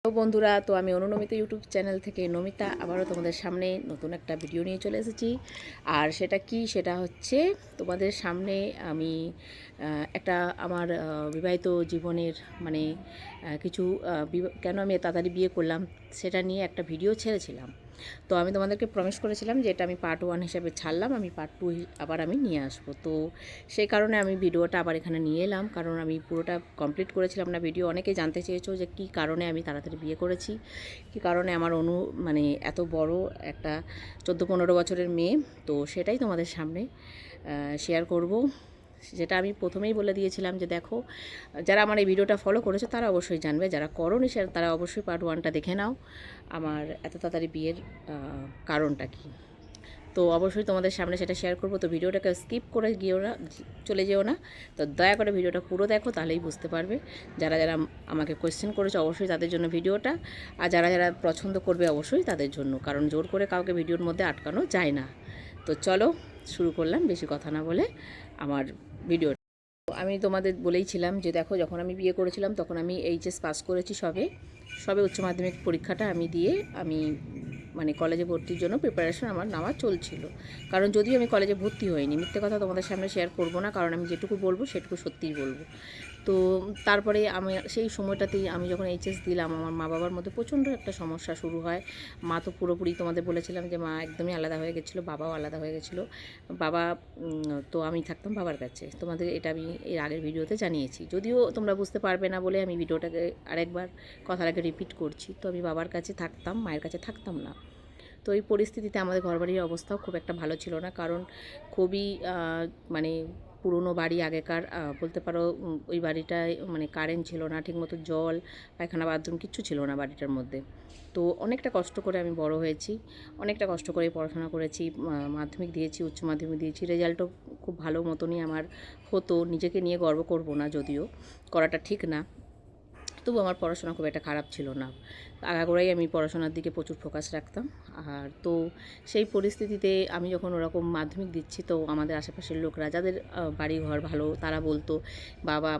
তো বন্ধুরা, তো আমি অনুনমিতা ইউটিউব চ্যানেল থেকে নমিতা আবারও তোমাদের সামনে নতুন একটা ভিডিও নিয়ে চলে এসেছি। আর সেটা হচ্ছে তোমাদের সামনে আমি একটা আমার বিবাহিত জীবনের মানে কিছু কেন আমি তাড়াতাড়ি বিয়ে করলাম সেটা নিয়ে একটা ভিডিও ছেড়েছিলাম। তো আমি তোমাদেরকে প্রমিস করেছিলাম যে এটা আমি পার্ট 1 হিসাবে ছাড়লাম, আমি পার্ট 2 আবার আমি নিয়ে আসবো। তো সেই কারণে আমি ভিডিওটা আবার এখানে নিয়ে এলাম, কারণ আমি পুরোটা কমপ্লিট করেছিলাম না ভিডিও। অনেকেই জানতে চেয়েছো যে কী কারণে আমি তাড়াতাড়ি বিয়ে করেছি, কী কারণে আমার মানে এত বড় একটা 14-15 বছরের মেয়ে। তো সেটাই তোমাদের সামনে শেয়ার করব। যেটা আমি প্রথমেই বলে দিয়েছিলাম যে দেখো, যারা আমার এই ভিডিওটা ফলো করেছে তারা অবশ্যই জানবে, যারা করোনি তারা অবশ্যই পার্ট 1টা দেখে নাও আমার এত তাড়াতাড়ি বিয়ের কারণটা কী। তো অবশ্যই তোমাদের সামনে সেটা শেয়ার করবো। তো ভিডিওটাকে স্কিপ করে চলে যেও না। তো দয়া করে ভিডিওটা পুরো দেখো, তাহলেই বুঝতে পারবে। যারা যারা আমাকে কোয়েশ্চেন করেছে অবশ্যই তাদের জন্য ভিডিওটা, আর যারা যারা পছন্দ করবে অবশ্যই তাদের জন্য, কারণ জোর করে কাউকে ভিডিওর মধ্যে আটকানো যায় না। তো চলো শুরু করলাম, বেশি কথা না বলে আমার ভিডিওটা। আমি তোমাদের বলেইছিলাম যে দেখো, যখন আমি বিয়ে করেছিলাম তখন আমি এইচএস পাস করেছি, সবে উচ্চ মাধ্যমিক পরীক্ষাটা আমি দিয়ে আমি মানে কলেজে ভর্তির জন্য প্রিপারেশন আমার নেওয়া চলছিল। কারণ যদিও আমি কলেজে ভর্তি হইনি, মিথ্যে কথা তোমাদের সামনে শেয়ার করব না, কারণ আমি যেটুকু বলবো সেটুকু সত্যিই বলবো। তো তারপরে আমি সেই সময়টাতেই আমি যখন এইচএস দিলাম, আমার মা বাবার মধ্যে প্রচণ্ড একটা সমস্যা শুরু হয়। মা তো পুরোপুরি, তোমাদের বলেছিলাম যে মা একদমই আলাদা হয়ে গেছিলো, বাবাও আলাদা হয়ে গেছিলো। বাবা তো আমি থাকতাম বাবার কাছে, তোমাদের এটা আমি এর আগের ভিডিওতে জানিয়েছি, যদিও তোমরা বুঝতে পারবে না বলে আমি ভিডিওটাকে আরেকবার কথার আগে রিপিট করছি। তো আমি বাবার কাছে থাকতাম, মায়ের কাছে থাকতাম না। তো এই পরিস্থিতিতে আমাদের ঘরবাড়ির অবস্থাও খুব একটা ভালো ছিল না, কারণ খুবই মানে পুরনো বাড়ি আগেকার, বলতে পারো ওই বাড়িটায় মানে কারেন্ট ছিল না ঠিকমতো, জল পায়খানা বাথরুম কিচ্ছু ছিল না বাড়িটার মধ্যে। তো অনেকটা কষ্ট করে আমি বড় হয়েছি, অনেকটা কষ্ট করে পড়াশোনা করেছি, মাধ্যমিক দিয়েছি, উচ্চ মাধ্যমিক দিয়েছি, রেজাল্টও খুব ভালো মতনই আমার হতো। নিজেকে নিয়ে গর্ব করব না, যদিও করাটা ঠিক না, তবু আমার পড়াশোনা খুব একটা খারাপ ছিল না। আগাগোড়াই আমি পড়াশোনার দিকে প্রচুর ফোকাস রাখতাম। আর তো সেই পরিস্থিতিতে আমি যখন ওরকম মাধ্যমিক দিচ্ছি, তো আমাদের আশেপাশের লোকরা যাদের বাড়ি ঘর ভালো তারা বলতো, বাবা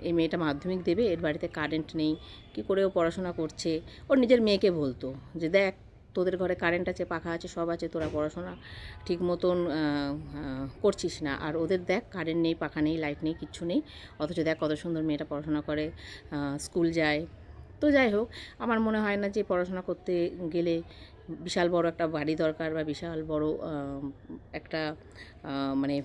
এই মেয়েটা মাধ্যমিক দেবে, এর বাড়িতে কারেন্ট নেই, কী করে ও পড়াশোনা করছে। ওর নিজের মেয়েকে বলতো যে দেখ, তোদের ঘরে কারেন্ট আছে, পাখা আছে, সব আছে, তোরা পড়াশোনা ঠিক মতন করছিস না, আর ওদের দেখ কারেন্ট নেই, পাখা নেই, লাইট নেই, কিচ্ছু নেই, অথচ দেখ কত সুন্দর মেয়েটা পড়াশোনা করে, স্কুল যায়। তো যাই হোক, আমার মনে হয় না যে পড়াশোনা করতে গেলে বিশাল বড় একটা বাড়ি দরকার, বা বিশাল বড় একটা মানে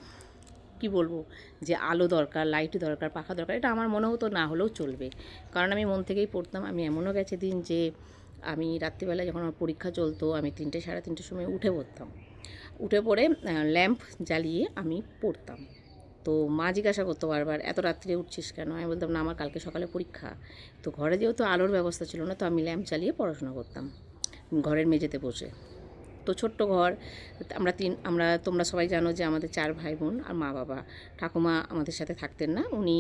কি বলবো, যে আলো দরকার, লাইট দরকার, পাখা দরকার, এটা আমার মনে হতো না হলেও চলবে। কারণ আমি মন থেকেই পড়তাম। আমি এমনও গেছে দিন যে আমি রাত্রিবেলায় যখন আমার পরীক্ষা চলতো, আমি 3টে সাড়ে 3টের সময় উঠে পড়তাম, উঠে পড়ে ল্যাম্প জ্বালিয়ে আমি পড়তাম। তো মা জিজ্ঞাসা করতো বারবার, এত রাত্রে উঠছিস কেন? আমি বলতাম না, আমার কালকে সকালে পরীক্ষা। তো ঘরে যেহেতু আলোর ব্যবস্থা ছিল না, তো আমি ল্যাম্প জ্বালিয়ে পড়াশোনা করতাম ঘরের মেঝেতে বসে। তো ছোট্ট ঘর, আমরা তোমরা সবাই জানো যে আমাদের 4 ভাই বোন আর মা বাবা। ঠাকুমা আমাদের সাথে থাকতেন না, উনি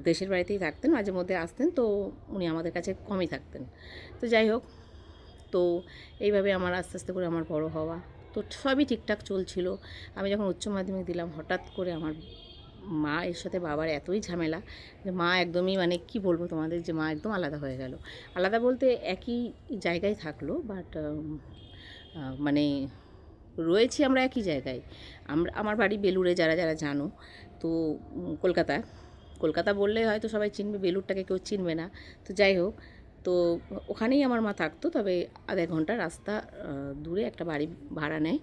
দেশের বাড়িতেই থাকতেন, মাঝে মধ্যে আসতেন, তো উনি আমাদের কাছে কমই থাকতেন। তো যাই হোক, তো এইভাবে আমার আস্তে আস্তে করে আমার বড় হওয়া, তো সবই ঠিকঠাক চলছিল। আমি যখন উচ্চ মাধ্যমিক দিলাম, হঠাৎ করে আমার মা এর সাথে বাবার এতই ঝামেলা যে মা একদমই, মানে কি বলবো তোমাদের, যে মা একদম আলাদা হয়ে গেল। আলাদা বলতে একই জায়গায় থাকলো, বাট মানে রয়েছি আমরা একই জায়গায়। আমার বাড়ি বেলুড়ে, যারা যারা জানো। তো কলকাতা, কলকাতা বললে হয়তো সবাই চিনবে, বেলুড়টাকে কেউ চিনবে না। তো যাই হোক, তো ওখানেই আমার মা থাকতো, তবে আধা ঘন্টা রাস্তা দূরে একটা বাড়ি ভাড়া নেয়,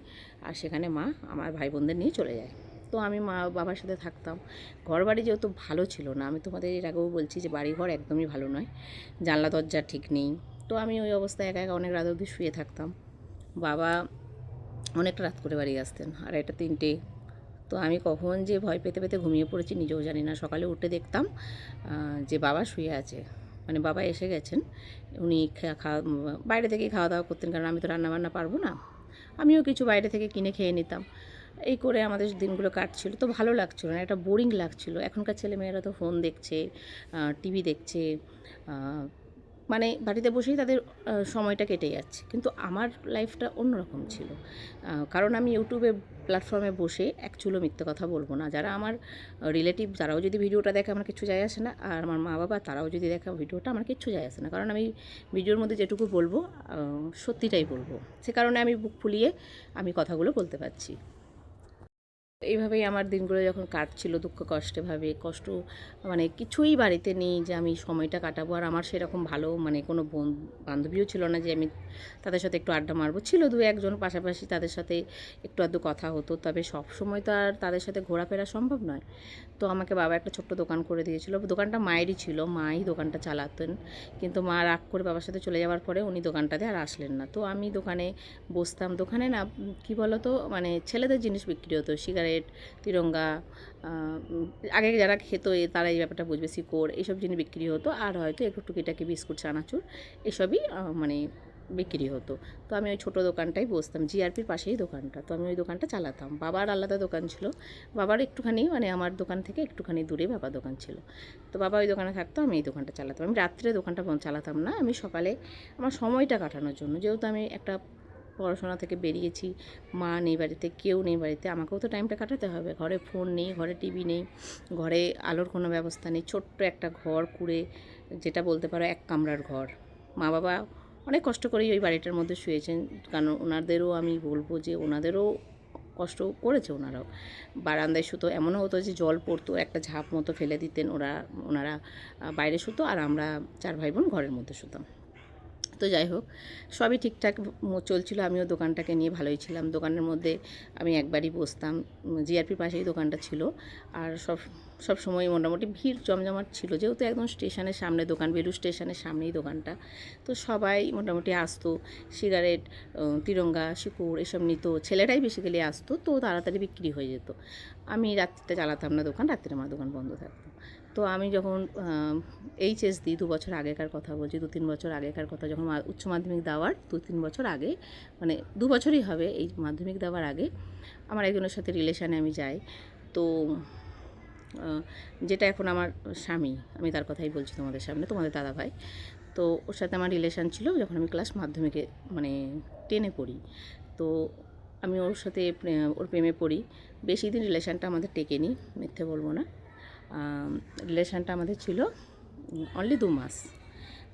আর সেখানে মা আমার ভাই বোনদের নিয়ে চলে যায়। তো আমি মা বাবার সাথে থাকতাম। ঘর বাড়ি যেহেতু ভালো ছিল না, আমি তোমাদের এর আগেও বলছি যে বাড়িঘর একদমই ভালো নয়, জানলা দরজা ঠিক নেই। তো আমি ওই অবস্থায় একা একা অনেক রাত অবধি শুয়ে থাকতাম। বাবা অনেকটা রাত করে বাড়ি আসতেন, আর এটা 3টে। তো আমি কখন যে ভয় পেতে পেতে ঘুমিয়ে পড়েছি নিজেও জানি না। সকালে উঠে দেখতাম যে বাবা শুয়ে আছে, মানে বাবা এসে গেছেন। উনি বাইরে থেকেই খাওয়া দাওয়া করতেন, কারণ আমি তো রান্নাবান্না পারবো না। আমিও কিছু বাইরে থেকে কিনে খেয়ে নিতাম। এই করে আমাদের দিনগুলো কাটছিল। তো ভালো লাগছিল না, একটা বোরিং লাগছিল। এখনকার ছেলেমেয়েরা তো ফোন দেখছে, টিভি দেখছে, মানে বাড়িতে বসেই তাদের সময়টা কেটে যাচ্ছে। কিন্তু আমার লাইফটা অন্যরকম ছিল। কারণ আমি ইউটিউবে প্ল্যাটফর্মে বসে এক চুলো মিথ্যে কথা বলব না। যারা আমার রিলেটিভ তারাও যদি ভিডিওটা দেখে আমার কিচ্ছু যায় আসে না। আর আমার মা-বাবা তারাও যদি দেখে ভিডিওটা আমার কিচ্ছু যায় আসে না। কারণ আমি ভিডিওর মধ্যে যেটুকু বলব সত্যিটাই বলব। সে কারণে আমি বুক ফুলিয়ে আমি কথাগুলো বলতে পারছি। এইভাবেই আমার দিনগুলো যখন কাটছিল দুঃখ কষ্টে ভাবে কষ্ট, মানে কিছুই বাড়িতে নেই যে আমি সময়টা কাটাবো। আর আমার সেরকম ভালো মানে কোনো বান্ধবীও ছিল না যে আমি তাদের সাথে একটু আড্ডা মারবো। ছিল দু একজন পাশাপাশি, তাদের সাথে একটু আধটু কথা হতো, তবে সব সময় তো আর তাদের সাথে ঘোরাফেরা সম্ভব নয়। তো আমাকে বাবা একটা ছোট্ট দোকান করে দিয়েছিল। দোকানটা মায়েরই ছিল, মাই দোকানটা চালাতেন। কিন্তু মা রাগ করে বাবার সাথে চলে যাওয়ার পরে উনি দোকানটাতে আর আসলেন না। তো আমি দোকানে বসতাম। দোকানে না কী বলো তো, মানে ছেলেদের জিনিস বিক্রি হতো, সিগারেট, তিরঙ্গা, আগে যারা খেত তারা এই ব্যাপারটা বুঝবে, শিকড়, এইসব জিনিস বিক্রি হতো। আর হয়তো একটু টুকিটাকি বিস্কুট, চানাচুর এসবই মানে বিক্রি হতো। তো আমি ওই ছোটো দোকানটাই বসতাম, জিআরপির পাশেই দোকানটা। তো আমি ওই দোকানটা চালাতাম। বাবার আলাদা দোকান ছিল, বাবার একটুখানি মানে আমার দোকান থেকে একটুখানি দূরে বাবার দোকান ছিল। তো বাবা ওই দোকানে থাকতো, আমি এই দোকানটা চালাতাম। আমি রাত্রে দোকানটা চালাতাম না, আমি সকালে আমার সময়টা কাটানোর জন্য, যেহেতু আমি একটা পড়াশোনা থেকে বেরিয়েছি, মা নেই বাড়িতে, কেউ নেই বাড়িতে, আমাকেও তো টাইমটা কাটাতে হবে। ঘরে ফোন নেই, ঘরে টিভি নেই, ঘরে আলোর কোনো ব্যবস্থা নেই, ছোট্ট একটা ঘর কুঁড়ে, যেটা বলতে পারো এক কামরার ঘর। মা বাবা অনেক কষ্ট করেই ওই বাড়িটার মধ্যে শুয়েছেন, কারণ ওনাদেরও আমি বলবো যে ওনাদেরও কষ্ট করেছে। ওনারাও বারান্দায় শুতো, এমনও হতো যে জল পড়তো, একটা ঝাঁপ মতো ফেলে দিতেন, ওনারা বাইরে শুতো আর আমরা চার ভাই বোন ঘরের মধ্যে শুতাম। তো যাই হোক, সবই ঠিকঠাক চলছিল, আমিও দোকানটাকে নিয়ে ভালোই ছিলাম। দোকানের মধ্যে আমি একবারই বসতাম, জিআরপির পাশেই দোকানটা ছিল। আর সব সময় মোটামুটি ভিড় জমজমাট ছিল, যেহেতু একদম স্টেশনের সামনে দোকান, বেলুড় স্টেশনের সামনেই দোকানটা। তো সবাই মোটামুটি আসতো, সিগারেট, তিরঙ্গা, শিকড় এসব নিত। ছেলেটাই বেসিক্যালি আসতো, তো তাড়াতাড়ি বিক্রি হয়ে যেত। আমি রাত্রিটা চালাতাম না দোকান, রাত্রে আমার দোকান বন্ধ থাকতো। তো আমি যখন এইচএস দিই, 2 বছর আগেকার কথা বলছি, 2-3 বছর আগেকার কথা, যখন উচ্চ মাধ্যমিক দেওয়ার 2-3 বছর আগে, মানে 2 বছরই হবে এই মাধ্যমিক দেওয়ার আগে, আমার একজনের সাথে রিলেশানে আমি যাই। তো যেটা এখন আমার স্বামী, আমি তার কথাই বলছি তোমাদের সামনে, তোমাদের দাদাভাই। তো ওর সাথে আমার রিলেশান ছিল যখন আমি ক্লাস মাধ্যমিকে মানে 10-এ পড়ি। তো আমি ওর সাথে ওর প্রেমে পড়ি। বেশি দিন রিলেশানটা আমাদের টেকেনি, মিথ্যে বলবো না। রিলেশানটা আমাদের ছিল অনলি 2 মাস।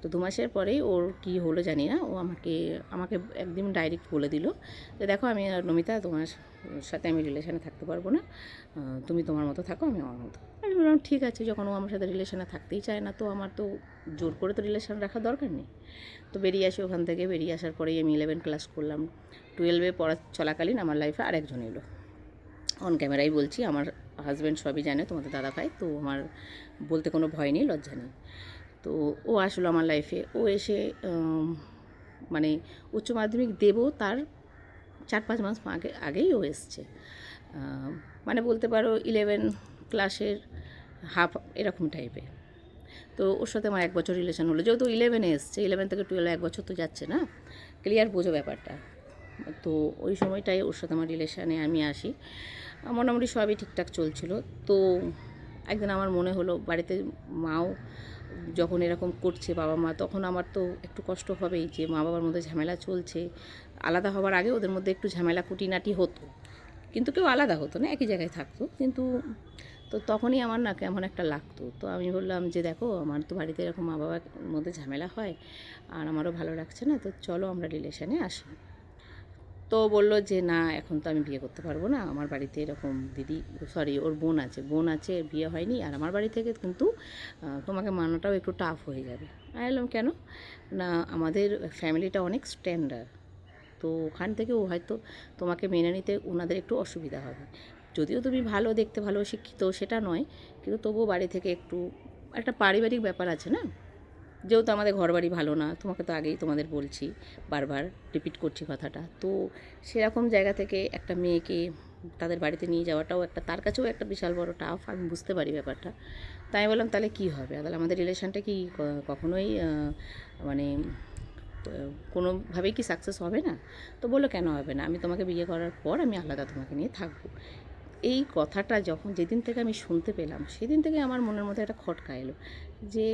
তো 2 মাসের পরেই ওর কী হলো জানি না, ও আমাকে আমাকে একদিন ডাইরেক্ট বলে দিল যে দেখো, আমি আর নমিতা তোমার সাথে আমি রিলেশানে থাকতে পারবো না, তুমি তোমার মতো থাকো, আমি আমার মতো। আমি বললাম ঠিক আছে, যখন ও আমার সাথে রিলেশানে থাকতেই চায় না, তো আমার তো জোর করে তো রিলেশান রাখার দরকার নেই। তো বেরিয়ে আসি ওখান থেকে। বেরিয়ে আসার পরেই আমি 11 ক্লাস করলাম। 12-এ পড়া চলাকালীন আমার লাইফে আরেকজন এলো, অন ক্যামেরাই বলছি, আমার হাজব্যান্ড সবই জানে, তোমাদের দাদা ভাই, তো আমার বলতে কোনো ভয় নেই, লজ্জা নেই। তো ও আসলো আমার লাইফে। ও এসে মানে উচ্চ মাধ্যমিক দেবো তার 4-5 মাস আগেই ও এসছে। মানে বলতে পারো 11 ক্লাসের হাফ এরকম টাইপের। তো ওর সাথে আমার 1 বছর রিলেশন হলো, যেহেতু 11-এ এসছে, 11 থেকে 12 1 বছর তো যাচ্ছে না, ক্লিয়ার বোঝো ব্যাপারটা। তো ওই সময়টাই ওর সাথে আমার রিলেশানে আমি আসি। মোটামুটি সবই ঠিকঠাক চলছিল। তো একদিন আমার মনে হলো, বাড়িতে মাও যখন এরকম করছে বাবা মা, তখন আমার তো একটু কষ্ট হবেই যে মা বাবার মধ্যে ঝামেলা চলছে। আলাদা হওয়ার আগে ওদের মধ্যে একটু ঝামেলা কুটিনাটি হতো, কিন্তু কেউ আলাদা হতো না, একই জায়গায় থাকতো। কিন্তু তো তখনই আমার না কেমন একটা লাগতো। তো আমি বললাম যে দেখো, আমার তো বাড়িতে এরকম মা বাবার মধ্যে ঝামেলা হয়, আর আমারও ভালো লাগছে না, তো চলো আমরা রিলেশানে আসি। তো বলল যে না, এখন তো আমি বিয়ে করতে পারবো না, আমার বাড়িতে এরকম দিদি, সরি ওর বোন আছে, বিয়ে হয়নি, আর আমার বাড়ি থেকে কিন্তু তোমাকে মানাটাও একটু টাফ হয়ে যাবে। আমি বললাম কেন? না, আমাদের ফ্যামিলিটা অনেক স্ট্যান্ডার্ড, তো ওখান থেকে ও হয়তো তোমাকে মেনে নিতে ওনাদের একটু অসুবিধা হবে। যদিও তুমি ভালো দেখতে, ভালো শিক্ষিত, সেটা নয়, কিন্তু তবুও বাড়ি থেকে একটু একটা পারিবারিক ব্যাপার আছে না। যেহেতু আমাদের ঘরবাড়ি ভালো না, তোমাকে তো আগেই তোমাদের বলছি, বারবার রিপিট করছি কথাটা। তো সেরকম জায়গা থেকে একটা মেয়েকে তাদের বাড়িতে নিয়ে যাওয়াটাও একটা, তার কাছেও একটা বিশাল বড় টাফ, আমি বুঝতে পারি ব্যাপারটা। তাই আমি বললাম তাহলে কী হবে, তাহলে আমাদের রিলেশানটা কি কখনোই মানে কোনোভাবেই কি সাকসেস হবে না? তো বললো কেন হবে না, আমি তোমাকে বিয়ে করার পর আমি আলাদা তোমাকে নিয়ে থাকবো, এই কথাটা যখন যেদিন থেকে আমি শুনতে পেলাম সেদিন থেকে আমার মনের মধ্যে একটা খটকা এলো যে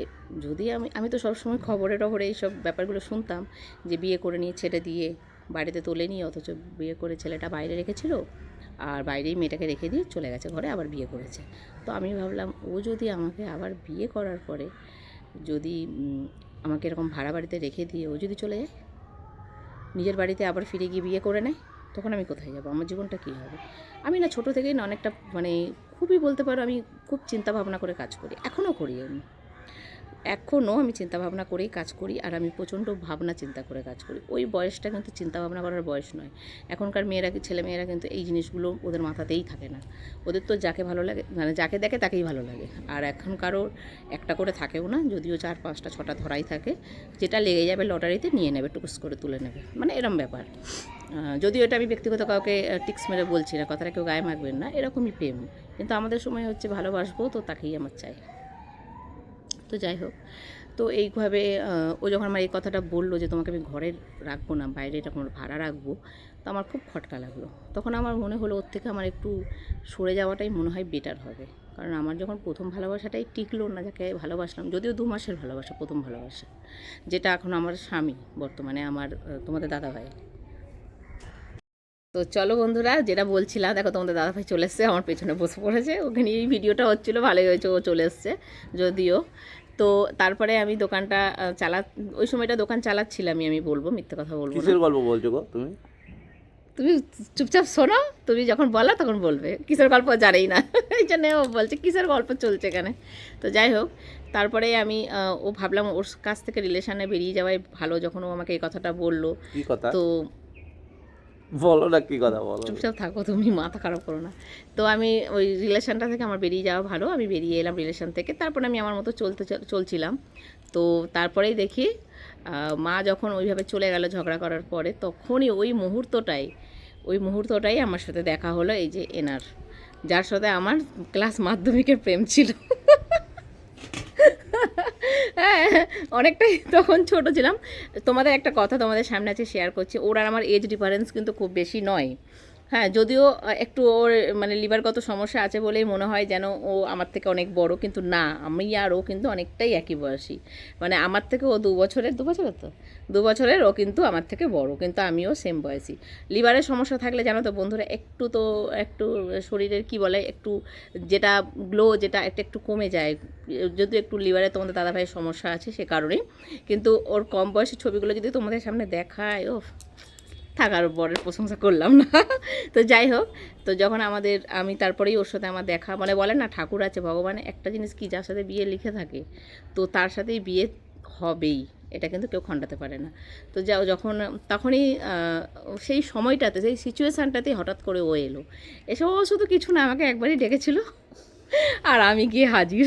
যদি আমি তো সবসময় খবরে টবরে এইসব ব্যাপারগুলো শুনতাম যে বিয়ে করে নিয়ে ছেড়ে দিয়ে বাড়িতে তোলেনি, অথচ বিয়ে করে ছেলেটা বাইরে রেখেছিল আর বাইরেই মেয়েটাকে রেখে দিয়ে চলে গেছে ঘরে, আবার বিয়ে করেছে। তো আমি ভাবলাম ও যদি আমাকে আবার বিয়ে করার পরে যদি আমাকে এরকম ভাড়া বাড়িতে রেখে দিয়ে ও যদি চলে যায়, নিজের বাড়িতে আবার ফিরে গিয়ে বিয়ে করে নেয়, তখন আমি কোথায় যাব? আমার জীবনটা কী হবে? আমি না ছোটো থেকেই না অনেকটা মানে খুবই বলতে পারো আমি খুব চিন্তা ভাবনা করে কাজ করি, এখনও করি। এখনও আমি চিন্তা ভাবনা করেই কাজ করি, আর আমি প্রচণ্ড ভাবনা চিন্তা করে কাজ করি। ওই বয়সটা কিন্তু চিন্তা ভাবনা করার বয়স নয়। এখনকার ছেলেমেয়েরা কিন্তু এই জিনিসগুলো ওদের মাথাতেই থাকে না। ওদের তো যাকে ভালো লাগে, মানে যাকে দেখে তাকেই ভালো লাগে। আর এখন কারোর একটা করে থাকেও না, যদিও 4, 5টা 6টা ধরাই থাকে, যেটা লেগে যাবে লটারিতে নিয়ে নেবে, টুকুস করে তুলে নেবে, মানে এরম ব্যাপার। যদিও এটা আমি ব্যক্তিগত কাউকে টিক্স মেরে বলছি না, কথাটা কেউ গায়ে মাখবেন না, এরকমই প্রেম। কিন্তু আমাদের সময় হচ্ছে ভালোবাসবো তো তাকেই আমার চাই। তো যাই হোক, তো এইভাবে ও যখন আমার এই কথাটা বললো যে তোমাকে আমি ঘরে রাখবো না, বাইরে এরকম ভাড়া রাখবো, তো আমার খুব খটকা লাগলো। তখন আমার মনে হলো ওর থেকে আমার একটু সরে যাওয়াটাই মনে হয় বেটার হবে। কারণ আমার যখন প্রথম ভালোবাসাটাই টিকলো না, যাকে ভালোবাসলাম, যদিও 2 মাসের ভালোবাসা, প্রথম ভালোবাসা, যেটা এখন আমার স্বামী, বর্তমানে আমার তোমাদের দাদাভাই। তো চলো বন্ধুরা, যেটা বলছিলাম, দেখো তোমাদের দাদাভাই চলে এসছে, আমার পেছনে বসে পড়েছে, ওখানে এই ভিডিওটা হচ্ছিলো, ভালোই হয়েছে, ও চলে এসছে যদিও। তো তারপরে আমি দোকানটা ওই সময়টা দোকান চালাচ্ছিলামই, আমি বলবো, মিথ্যে কথা বলবো না। কিসের গল্প বলছো গো তুমি? তুমি চুপচাপ শোনো, তুমি যখন বলো তখন বলবে। কিসের গল্প জানেই না, এই জন্য ও বলছে কিসের গল্প চলছে এখানে। তো যাই হোক, তারপরে আমি ও ভাবলাম ওর কাছ থেকে রিলেশানে বেরিয়ে যাওয়াই ভালো, যখন ও আমাকে এই কথাটা বললো। কি কথা? তো বলো না, কি কথা বলো। চুপচাপ থাকো, তুমি মাথা খারাপ করো না। তো আমি ওই রিলেশানটা থেকে আমার বেরিয়ে যাওয়া ভালো, আমি বেরিয়ে এলাম রিলেশান থেকে। তারপরে আমি আমার মতো চলছিলাম। তো তারপরেই দেখি মা যখন ওইভাবে চলে গেল ঝগড়া করার পরে, তখনই ওই মুহূর্তটাই আমার সাথে দেখা হলো এই যে এনার, যার সাথে আমার ক্লাস মাধ্যমিকের প্রেম ছিল। হ্যাঁ, অনেকটাই তখন ছোট ছিলাম। তোমাদের একটা কথা তোমাদের সামনে আছে শেয়ার করছি, ওর আর আমার এজ ডিফারেন্স কিন্তু খুব বেশি নয়। হ্যাঁ, যদিও একটু ওর মানে লিভারগত সমস্যা আছে বলেই মনে হয় যেন ও আমার থেকে অনেক বড়, কিন্তু না, আমি আর ও কিন্তু অনেকটাই একই বয়সী। মানে আমার থেকে ও 2 বছরের, 2 বছরের তো 2 বছরের ও কিন্তু আমার থেকে বড়, কিন্তু আমিও সেম বয়সী। লিভারের সমস্যা থাকলে জানো তো বন্ধুরা, একটু শরীরের কি বলে, একটু যেটা গ্লো, যেটা একটু কমে যায়, যদি একটু লিভারে তোমাদের দাদাভাইয়ের সমস্যা আছে সে কারণেই। কিন্তু ওর কম বয়সের ছবিগুলো যদি তোমাদের সামনে দেখায়, ও থাকার বরের প্রশংসা করলাম না। তো যাই হোক, তো যখন আমি তারপরেই ওর সাথে আমার দেখা, মানে বলে না ঠাকুর আছে, ভগবান একটা জিনিস কি, যার সাথে বিয়ে লিখে থাকে তো তার সাথেই বিয়ে হবেই, এটা কিন্তু কেউ খণ্ডাতে পারে না। তো তখনই সেই সময়টাতে, সেই সিচুয়েশানটাতেই হঠাৎ করে ও এলো। এসব শুধু কিছু না, আমাকে একবারই ডেকেছিল আর আমি গিয়ে হাজির।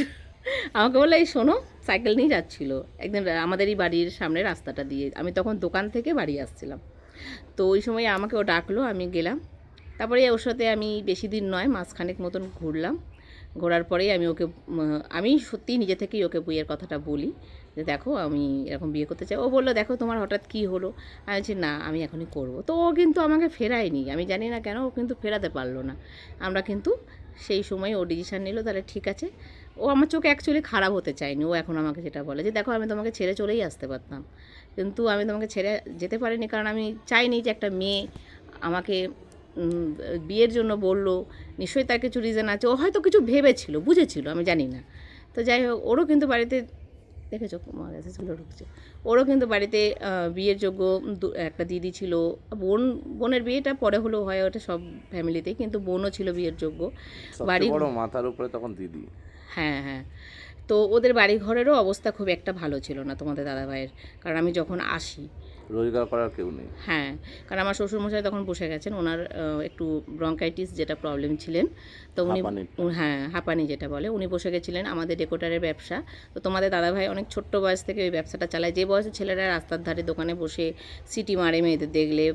আমাকে বললো এই শোনো, সাইকেল নিয়ে যাচ্ছিলো একদিন আমাদেরই বাড়ির সামনে রাস্তাটা দিয়ে, আমি তখন দোকান থেকে বাড়ি আসছিলাম। তো ওই সময় আমাকে ও ডাকলো, আমি গেলাম। তারপরে ওর সাথে আমি বেশি দিন নয়, মাসখানেক মতন ঘুরলাম। ঘোরার পরেই আমি সত্যিই নিজে থেকেই ওকে বিয়ের কথাটা বলি যে দেখো আমি এরকম বিয়ে করতে চাই। ও বললো দেখো তোমার হঠাৎ কী হলো। আমি বলছি না, আমি এখনই করব। তো ও কিন্তু আমাকে ফেরায়নি, আমি জানি না কেন, ও কিন্তু ফেরাতে পারলো না। আমরা কিন্তু সেই সময় ও ডিসিশান নিল, তাহলে ঠিক আছে। ও আমার চোখে অ্যাকচুয়ালি খারাপ হতে চায়নি, ও এখন আমাকে যেটা বলে যে দেখো আমি তোমাকে ছেড়ে চলেই আসতে পারতাম, কিন্তু আমি তোমাকে ছেড়ে যেতে পারিনি, কারণ আমি চাইনি যে একটা মেয়ে আমাকে বিয়ের জন্য বললো, নিশ্চয়ই তার কিছু রিজন আছে, ও হয়তো কিছু ভেবেছিল, বুঝেছিল, আমি জানি না। তো যাই হোক, ওরও কিন্তু বাড়িতে দেখেছো মেসেজগুলো ঢুকছে, ওরও কিন্তু বাড়িতে বিয়ের যোগ্য একটা দিদি ছিল। বোনের বিয়েটা পরে হলেও হয়, ওটা সব ফ্যামিলিতেই, কিন্তু বোনও ছিল বিয়ের যোগ্য। বাড়ি বড় মাথার উপরে তখন দিদি। হ্যাঁ হ্যাঁ। তো ওদের বাড়ি ঘরেরও অবস্থা খুব একটা ভালো ছিল না তোমাদের দাদাভাইয়ের, কারণ আমি যখন আসি, রোজগার করার কেউ নেই। হ্যাঁ, কারণ আমার শ্বশুরমশাই তখন বসে গেছেন, ওনার একটু ব্রঙ্কাইটিস যেটা প্রবলেম ছিলেন, তো উনি, হ্যাঁ হাঁপানি যেটা বলে, উনি বসে গেছিলেন। আমাদের ডেকোরেটরের ব্যবসা, তো তোমাদের দাদাভাই অনেক ছোট্ট বয়স থেকে ওই ব্যবসাটা চালায়। যে বয়সে ছেলেরা রাস্তার ধারে দোকানে বসে সিটি মারে মেয়েদের দেখলে,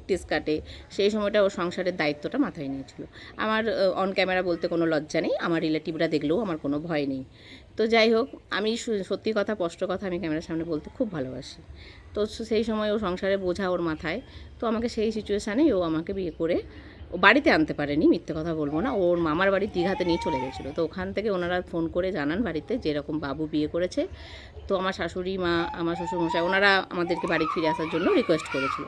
টিস কাটে, সেই সময়টা ও সংসারের দায়িত্বটা মাথায় নিয়েছিল। আমার অন ক্যামেরা বলতে কোনো লজ্জা নেই, আমার রিলেটিভরা দেখলেও আমার কোনো ভয় নেই। তো যাই হোক, আমি সত্যি কথা, স্পষ্ট কথা, আমি ক্যামেরার সামনে বলতে খুব ভালোবাসি। তো সেই সময় ও সংসারে বোঝা ওর মাথায়, তো আমাকে সেই সিচুয়েশানেই ও আমাকে বিয়ে করে ও বাড়িতে আনতে পারেনি, মিথ্যে কথা বলবো না, ওর মামার বাড়ি দীঘাতে নিয়ে চলে গেছিলো। তো ওখান থেকে ওনারা ফোন করে জানান বাড়িতে যে এরকম বাবু বিয়ে করেছে। তো আমার শাশুড়ি মা, আমার শ্বশুরমশাই, ওনারা আমাদেরকে বাড়ি ফিরে আসার জন্য রিকোয়েস্ট করেছিল।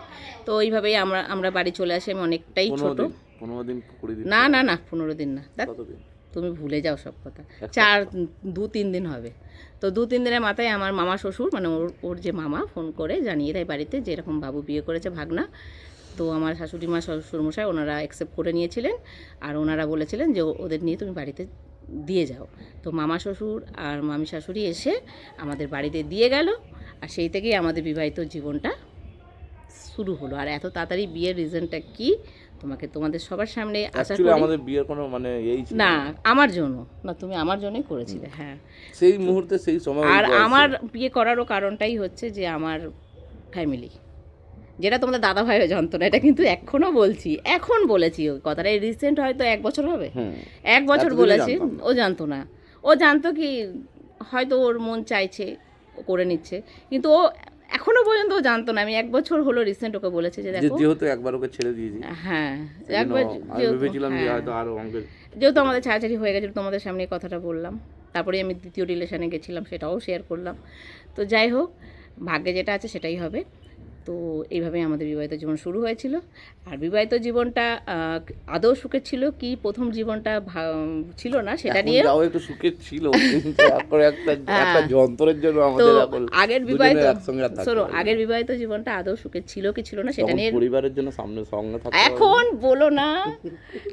তো এইভাবেই আমরা বাড়ি চলে আসি। আমি অনেকটাই 15 ছোট। দিন 15 দিন 20 দিন না না না, 15 দিন না, দেখ কতদিন? তুমি ভুলে যাও সব কথা। এক 2-3 দিন হবে। তো 2-3 দিনের মাথায় আমার মামা শ্বশুর, মানে ওর যে মামা, ফোন করে জানিয়ে দেয় বাড়িতে যে এরকম বাবু বিয়ে করেছে ভাগনা। তো আমার শাশুড়ি মা, শ্বশুরমশাই ওনারা অ্যাকসেপ্ট করে নিয়েছিলেন। আর ওনারা বলেছিলেন যে ওদের নিয়ে তুমি বাড়িতে দিয়ে যাও। তো মামা শ্বশুর আর মামি শাশুড়ি এসে আমাদের বাড়িতে দিয়ে গেল। আর সেই থেকেই আমাদের বিবাহিত জীবনটা শুরু হলো। আর এত তাড়াতাড়ি বিয়ের রিজনটা কি তোমাদের সবার সামনে আশা অ্যাকচুয়ালি করি। আমাদের বিয়ের কোনো মানে এই ছিল না, আমার জন্য না, তুমি আমার জন্যই করেছিলে। হ্যাঁ, সেই মুহূর্তে সেই সময় আর ওই বয়সে। আমার বিয়ে করারও কারণটাই হচ্ছে যে আমার ফ্যামিলি, যেটা তোমাদের দাদা ভাইও জানতো না, এটা কিন্তু এখনও বলছি, এখন বলেছি ওই কথাটা। এই রিসেন্ট হয়তো 1 বছর হবে, হুম 1 বছর এতদিনে বলেছি। জানতাম না। ও জানতো না। ও জানতো কি, হয়তো ওর মন চাইছে, ও করে নিচ্ছে, কিন্তু ও এখনো পর্যন্ত ও জানতো না। আমি 1 বছর হলো রিসেন্ট ওকে বলেছি যে দেখো। যেহেতু একবার ওকে ছেড়ে দিয়েছি হ্যাঁ, সেজন্য একবার আমি ভেবেছিলাম যে হ্যাঁ, হয়তো আরো অঙ্কের যেহেতু আমাদের ছাড়াছাড়ি হয়ে গেছিলো, তোমাদের সামনে এই কথাটা বললাম। তারপরে আমি দ্বিতীয় রিলেশনে গেছিলাম, সেটাও শেয়ার করলাম। তো যাই হোক, ভাগ্যে যেটা আছে সেটাই হবে। তো এইভাবেই আমাদের বিবাহিত জীবন শুরু হয়েছিল। আর বিবাহিত জীবনটা আদৌ সুখের ছিল কি, প্রথম জীবনটা ছিল না, সেটা এখন নিয়ে। যাও একটু সুখের ছিল, কিন্তু এখন একটা যন্ত্রের জন্য তো আমাদের এখন আগের বিবাহিত, দুজনের একসঙ্গে আর থাকতে শোনো, পারি না। আগের বিবাহিত জীবনটা আদৌ সুখের ছিল কি ছিল না সেটা তখন নিয়ে পরিবারের জন্য সঙ্গে থাকতে হবে। এখন বলো না।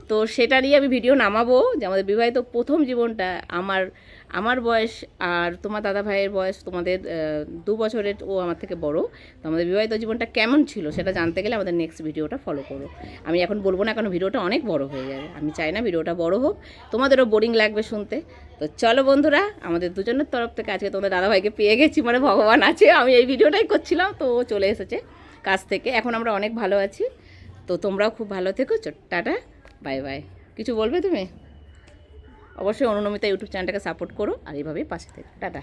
তো সেটা নিয়ে আমি ভিডিও নামাবো যে আমাদের বিবাহিত প্রথম জীবনটা, আমার বয়স আর তোমার দাদা ভাইয়ের বয়স, তোমাদের 2 বছরের, ও আমার থেকে বড়। তো আমাদের বিবাহিত জীবনটা কেমন ছিল সেটা জানতে গেলে আমাদের নেক্সট ভিডিওটা ফলো করো। আমি এখন বলবো না, কারণ ভিডিওটা অনেক বড় হয়ে যাবে। আমি চাই না ভিডিওটা বড় হোক, তোমাদেরও বোরিং লাগবে শুনতে। তো চলো বন্ধুরা, আমাদের দুজনের তরফ থেকে আজকে তোমাদের দাদাভাইকে পেয়ে গেছি, মানে ভগবান আছে। আমি এই ভিডিওটাই করছিলাম, তো ও চলে এসেছে কাছ থেকে। এখন আমরা অনেক ভালো আছি। তো তোমরাও খুব ভালো থেকো। Tata, bye bye. কিছু বলবে তুমি? অবশ্যই অনুনমিতা ইউটিউব চ্যানেলটাকে সাপোর্ট করো আর এইভাবেই পাশে থেকো। টাটা।